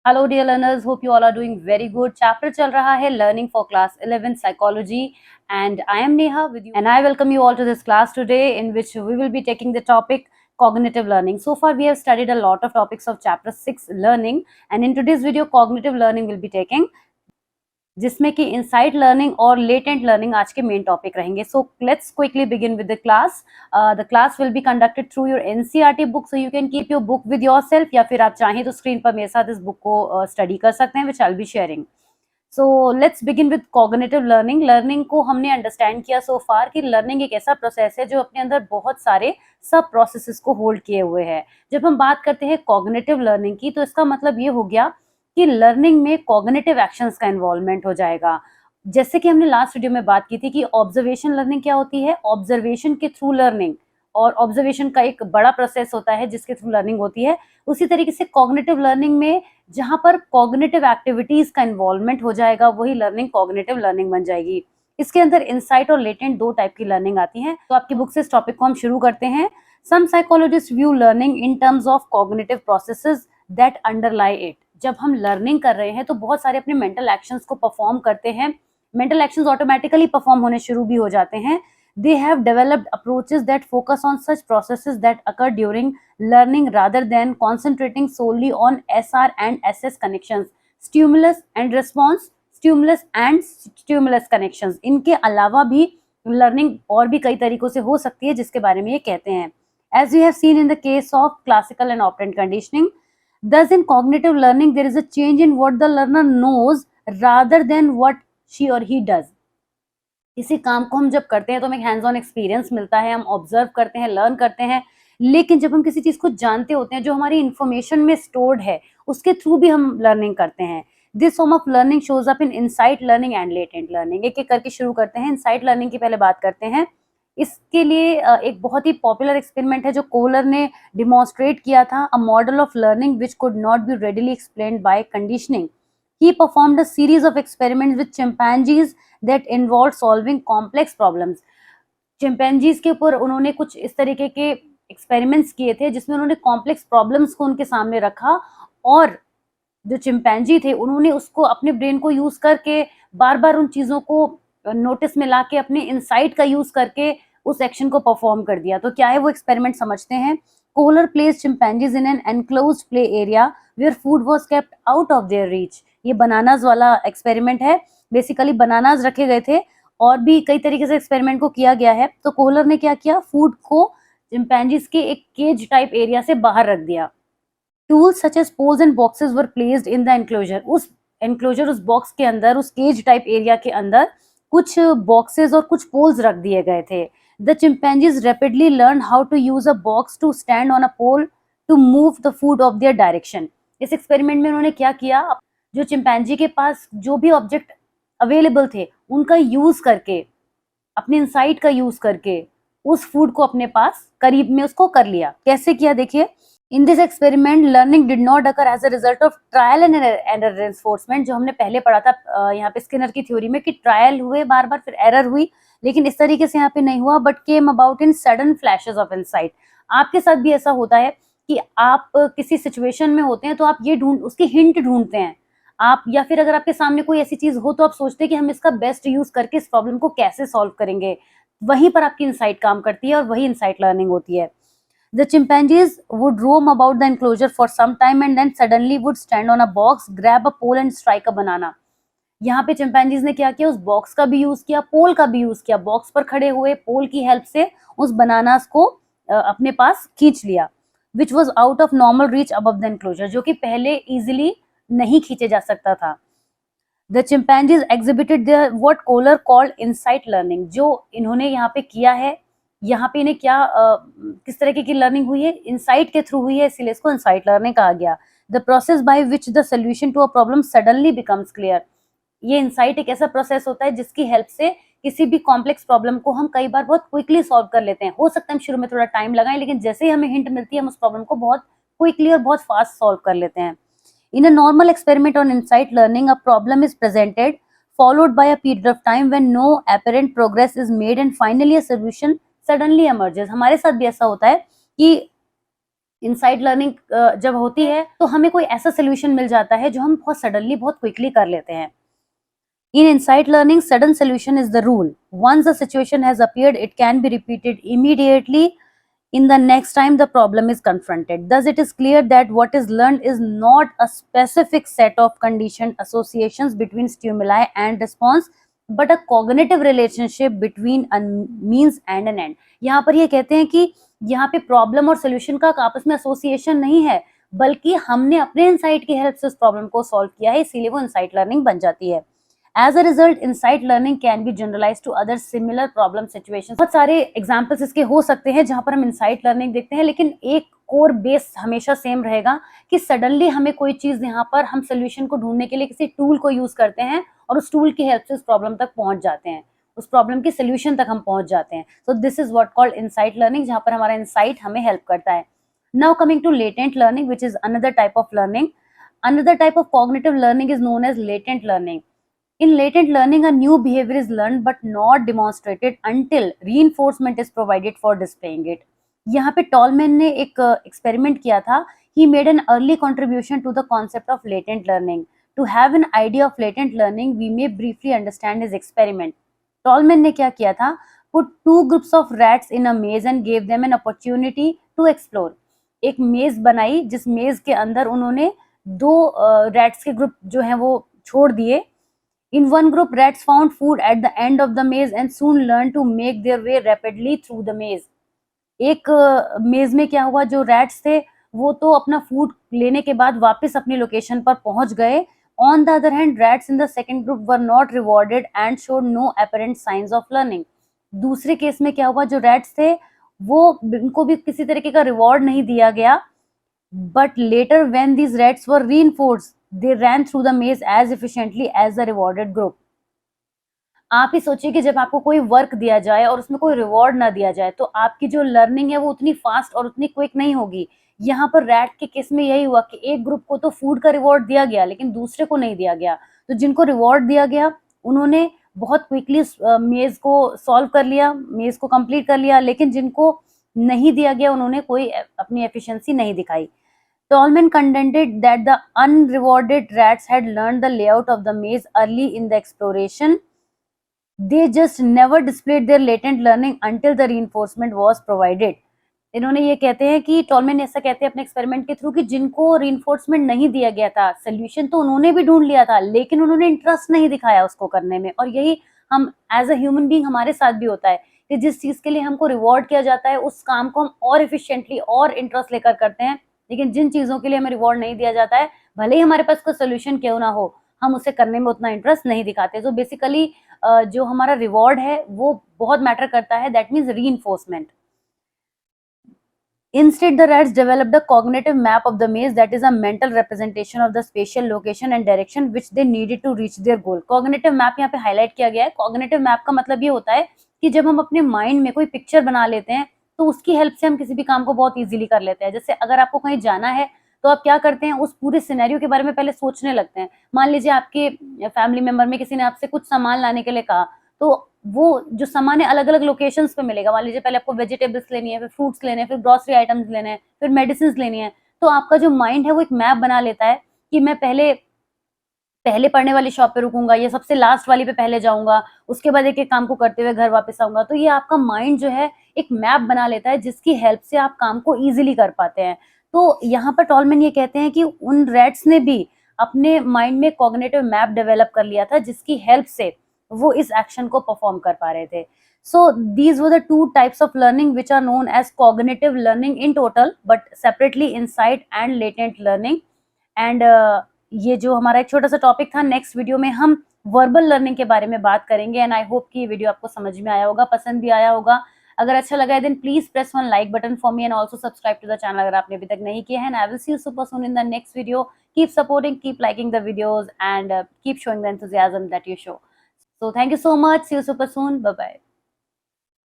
Hello dear learners, hope you all are doing very good. Chapter चल रहा है Learning for Class 11 Psychology and I am Neha with you and I welcome you all to this class today in which we will be taking the topic cognitive learning. So far we have studied a lot of topics of chapter 6 learning and in today's video cognitive learning will be taking जिसमें कि insight learning और latent learning आज के main topic रहेंगे. So let's quickly begin with the class. The class will be conducted through your NCERT book, so you can keep your book with yourself या फिर आप चाहें तो स्क्रीन पर मेरे साथ इस बुक को स्टडी कर सकते हैं, which I will be sharing. So let's begin with cognitive learning. Learning को हमने अंडरस्टैंड किया सो फार कि लर्निंग एक ऐसा प्रोसेस है जो अपने अंदर बहुत सारे सब प्रोसेसेस को होल्ड किए हुए है. जब हम बात करते हैं कॉग्निटिव लर्निंग की तो इसका मतलब ये हो गया कि लर्निंग में कॉग्निटिव एक्शंस का इन्वॉल्वमेंट हो जाएगा. जैसे कि हमने लास्ट वीडियो में बात की थी कि ऑब्जर्वेशन लर्निंग क्या होती है, ऑब्जर्वेशन के थ्रू लर्निंग, और ऑब्जर्वेशन का एक बड़ा प्रोसेस होता है जिसके थ्रू लर्निंग होती है. उसी तरीके से कॉग्निटिव लर्निंग में जहां पर कॉग्निटिव एक्टिविटीज का इन्वॉल्वमेंट हो जाएगा वही लर्निंग कॉग्निटिव लर्निंग बन जाएगी. इसके अंदर इंसाइट और लेटेंट दो टाइप की लर्निंग आती है. तो आपकी बुक से इस टॉपिक को हम शुरू करते हैं. Some psychologist view learning in terms of cognitive processes that underlie it. जब हम लर्निंग कर रहे हैं तो बहुत सारे अपने मेंटल एक्शंस को परफॉर्म करते हैं. मेंटल एक्शंस ऑटोमेटिकली परफॉर्म होने शुरू भी हो जाते हैं. They have developed approaches that focus on such processes that occur during learning rather than concentrating solely on SR and SS connections, stimulus and response, stimulus and stimulus connections. इनके अलावा भी learning और भी कई तरीकों से हो सकती है जिसके बारे में ये कहते हैं. As we have seen in the case of classical and operant conditioning, thus in cognitive learning there is a change in what the learner knows rather than what she or he does. किसी काम को हम जब करते हैं तो हमें hands on experience मिलता है, हम ऑब्जर्व करते हैं, लर्न करते हैं. लेकिन जब हम किसी चीज को जानते होते हैं जो हमारी इंफॉर्मेशन में स्टोर्ड है उसके थ्रू भी हम लर्निंग करते हैं. This form of learning shows up in insight learning and latent learning. एक एक करके शुरू करते हैं. इनसाइट लर्निंग की पहले बात करते हैं. इसके लिए एक बहुत ही पॉपुलर एक्सपेरिमेंट है जो कोहलर ने डिमॉन्स्ट्रेट किया था. A model of learning which could not be readily explained bye conditioning. He performed a series of experiments with chimpanzees that involved solving complex problems. Chimpanzees के ऊपर उन्होंने कुछ इस तरीके के एक्सपेरिमेंट्स किए थे जिसमें उन्होंने कॉम्प्लेक्स प्रॉब्लम्स को उनके सामने रखा और जो चिंपैंजी थे उन्होंने उसको अपने ब्रेन को यूज करके बार बार उन चीजों को नोटिस में लाके अपने इनसाइट का यूज करके उस एक्शन को परफॉर्म कर दिया. तो क्या है वो एक्सपेरिमेंट समझते हैं. Kohler placed chimpanzees in an enclosed play area where food was kept out of their reach. ये बनानाज वाला एक्सपेरिमेंट है. बेसिकली बनानाज रखे गए थे और भी कई तरीके से एक्सपेरिमेंट को किया गया है. तो कोहलर ने क्या किया, फूड को चिंपैंजीज के एक केज टाइप एरिया से बाहर रख दिया. Tools such as poles and boxes were placed in the enclosure. उस एनक्लोजर, उस बॉक्स के अंदर, उस केज टाइप एरिया के अंदर कुछ बॉक्सेस और कुछ पोल्स रख दिए गए थे. The chimpanzees rapidly learn how to use a box to stand on a pole to move the food of their direction. इस एक्सपेरिमेंट में उन्होंने क्या किया, जो चिंपैंजी के पास जो भी ऑब्जेक्ट अवेलेबल थे उनका यूज करके, अपने इनसाइट का यूज करके उस फूड को अपने पास करीब में उसको कर लिया. कैसे किया देखिए. In this experiment learning did not occur as a result of trial and error reinforcement. जो हमने पहले पढ़ा था यहाँ पे स्किनर की थ्योरी में कि ट्रायल हुए बार बार, फिर एरर हुई, लेकिन इस तरीके से यहाँ पे नहीं हुआ. But came about in sudden flashes of insight. आपके साथ भी ऐसा होता है कि आप किसी सिचुएशन में होते हैं तो आप ये उसकी हिंट ढूंढते हैं आप, या फिर अगर आपके सामने कोई ऐसी चीज हो तो आप सोचते हैं कि हम इसका बेस्ट यूज करके इस प्रॉब्लम को कैसे सॉल्व करेंगे. वहीं पर आपकी इनसाइट काम करती है और वही इनसाइट लर्निंग होती है. The chimpanzees would roam about the enclosure for some time and then suddenly would stand on a box, grab a pole and strike a banana. यहाँ पे चिंपैंजीज ने क्या किया, उस बॉक्स का भी यूज किया, पोल का भी यूज किया. बॉक्स पर खड़े हुए पोल की हेल्प से उस बनानास को अपने पास खींच लिया. Which was out of normal reach above the enclosure. जो कि पहले इजिली नहीं खींचे जा सकता था. The chimpanzees exhibited their what Kohler called insight learning. जो इन्होंने यहाँ पे किया है, यहाँ पे इन्हें क्या किस तरीके की लर्निंग हुई है, इनसाइट के थ्रू हुई है, इसीलिए इसको इनसाइट लर्निंग कहा गया. The process by which the solution to a problem suddenly becomes clear. ये इनसाइट एक ऐसा प्रोसेस होता है जिसकी हेल्प से किसी भी कॉम्प्लेक्स प्रॉब्लम को हम कई बार बहुत क्विकली सॉल्व कर लेते हैं. हो सकता है हम शुरू में थोड़ा टाइम लगाएं, लेकिन जैसे ही हमें हिंट मिलती है हम उस प्रॉब्लम को बहुत क्विकली और बहुत फास्ट सॉल्व कर लेते हैं. In a normal experiment on insight learning a problem is presented followed by a period of time when no apparent progress is made and finally a solution suddenly emerges. हमारे साथ भी ऐसा होता है कि इनसाइट लर्निंग जब होती है तो हमें कोई ऐसा सोल्यूशन मिल जाता है जो हम बहुत सडनली बहुत क्विकली कर लेते हैं. In insight learning, sudden solution is the rule. Once the situation has appeared, it can be repeated immediately in the next time the problem is confronted. Thus, it is clear that what is learned is not a specific set of conditioned associations between stimuli and response, but a cognitive relationship between a means and an end. यहाँ पर ये कहते हैं कि यहाँ पे problem और solution का आपस में एसोसिएशन नहीं है, बल्कि हमने अपने इंसाइट की हेल्प से उस प्रॉब्लम को सॉल्व किया है, इसीलिए वो इंसाइट लर्निंग बन जाती है. As a result, insight learning can be generalized to other similar problem situations. बहुत सारे एग्जाम्पल्स इसके हो सकते हैं जहां पर हम इंसाइट लर्निंग देखते हैं, लेकिन एक कोर बेस हमेशा सेम रहेगा कि सडनली हमें कोई चीज यहाँ पर हम सोल्यूशन को ढूंढने के लिए किसी टूल को यूज करते हैं और उस टूल की हेल्प से उस प्रॉब्लम तक पहुंच जाते हैं, उस प्रॉब्लम के सोल्यूशन तक हम पहुंच जाते हैं. So this is what called insight learning, जहां पर हमारा इंसाइट हमें हेल्प करता है. Now coming to latent learning, which is another type of learning. Another type of cognitive learning is known as latent learning. In latent learning, a new behavior is learned but not demonstrated until reinforcement is provided for displaying it. यहाँ पे tall man ने एक experiment किया था. He made an early contribution to the concept of latent learning. To have an idea of latent learning, we may briefly understand his experiment. Tall man ने क्या किया था? Put two groups of rats in a maze and gave them an opportunity to explore. एक मेज बनाई जिस मेज के अंदर उन्होंने दो रैट्स के ग्रुप जो हैं वो छोड़ दिए. In one group, rats found food at the end of the maze and soon learned to make their way rapidly through the maze. एक मेज में क्या हुआ, जो रैट्स थे वो तो अपना फूड लेने के बाद वापस अपनी लोकेशन पर पहुंच गए. On the other hand, rats in the second group were not rewarded and showed no apparent signs of learning. दूसरे केस में क्या हुआ, जो रैट्स थे वो उनको भी किसी तरीके का रिवॉर्ड नहीं दिया गया. But later, when these rats were reinforced, they ran through the maze as efficiently as the rewarded group. आप ही सोचिए कि जब आपको कोई वर्क दिया जाए और उसमें कोई रिवॉर्ड ना दिया जाए तो आपकी जो लर्निंग है वो उतनी फास्ट और उतनी क्विक नहीं होगी. यहाँ पर रैट के केस में यही हुआ कि एक ग्रुप को तो फूड का रिवॉर्ड दिया गया लेकिन दूसरे को नहीं दिया गया. तो जिनको रिवॉर्ड दिया गया उन्होंने बहुत क्विकली मेज को सॉल्व कर लिया, मेज को कंप्लीट कर लिया, लेकिन जिनको नहीं दिया गया उन्होंने कोई अपनी एफिशिएंसी नहीं दिखाई. Tolman contended that the unrewarded rats had learned the layout of the maze early in the exploration. They just never displayed their latent learning until the reinforcement was provided. इन्होंने ये कहते हैं कि टॉलमैन ऐसा कहते हैं अपने एक्सपेरिमेंट के थ्रू कि जिनको रीइंफोर्समेंट नहीं दिया गया था, सोल्यूशन तो उन्होंने भी ढूंढ लिया था लेकिन उन्होंने इंटरेस्ट नहीं दिखाया उसको करने में. और यही हम एज अ ह्यूमन बीइंग हमारे साथ भी होता है कि जिस चीज के लिए हमको रिवॉर्ड किया जाता है उस काम को हम और एफिशिएंटली और इंटरेस्ट लेकर करते हैं, लेकिन जिन चीजों के लिए हमें रिवॉर्ड नहीं दिया जाता है, भले ही हमारे पास कोई सोल्यूशन क्यों ना हो, हम उसे करने में उतना इंटरेस्ट नहीं दिखाते. तो बेसिकली जो हमारा रिवॉर्ड है वो बहुत मैटर करता है, that means reinforcement. Instead, the rats developed a cognitive map of the maze, that is a mental representation of the spatial location and direction which they needed to reach their goal. Cognitive map यहाँ पे highlight किया गया है. Cognitive map का मतलब ये होता है कि जब हम अपने माइंड में कोई पिक्चर बना लेते हैं तो उसकी हेल्प से हम किसी भी काम को बहुत इजीली कर लेते हैं. जैसे अगर आपको कहीं जाना है तो आप क्या करते हैं, उस पूरे सिनेरियो के बारे में पहले सोचने लगते हैं. मान लीजिए आपके फैमिली मेंबर में किसी ने आपसे कुछ सामान लाने के लिए कहा, तो वो जो सामान है अलग अलग लोकेशंस पे मिलेगा. मान लीजिए पहले आपको वेजिटेबल्स लेनी है, फिर फ्रूट्स लेने हैं, फिर ग्रोसरी आइटम्स लेने हैं, फिर मेडिसिन लेनी है. तो आपका जो माइंड है वो एक मैप बना लेता है कि मैं पहले पढ़ने वाली शॉप पे रुकूंगा, ये सबसे लास्ट वाली पे पहले जाऊंगा, उसके बाद एक एक काम को करते हुए घर वापस आऊंगा. तो ये आपका माइंड जो है एक मैप बना लेता है जिसकी हेल्प से आप काम को इजीली कर पाते हैं. तो यहाँ पर टॉलमैन ये कहते हैं कि उन रैट्स ने भी अपने माइंड में कॉग्निटिव मैप डेवलप कर लिया था जिसकी हेल्प से वो इस एक्शन को परफॉर्म कर पा रहे थे. So these were the two types of learning which are known as cognitive learning in total, but separately insight and latent learning. And ये जो हमारा एक छोटा सा टॉपिक था, नेक्स्ट वीडियो में हम वर्बल लर्निंग के बारे में बात करेंगे. एंड आई होप कि ये वीडियो आपको समझ में आया होगा, पसंद भी आया होगा. अगर अच्छा लगा है then please press one like button for me and also subscribe to the channel अगर आपने अभी तक नहीं किया है. And I will see you super soon in the next video. Keep supporting, keep liking the videos and keep showing the enthusiasm that you show. So thank you so much. See you super soon. Bye bye.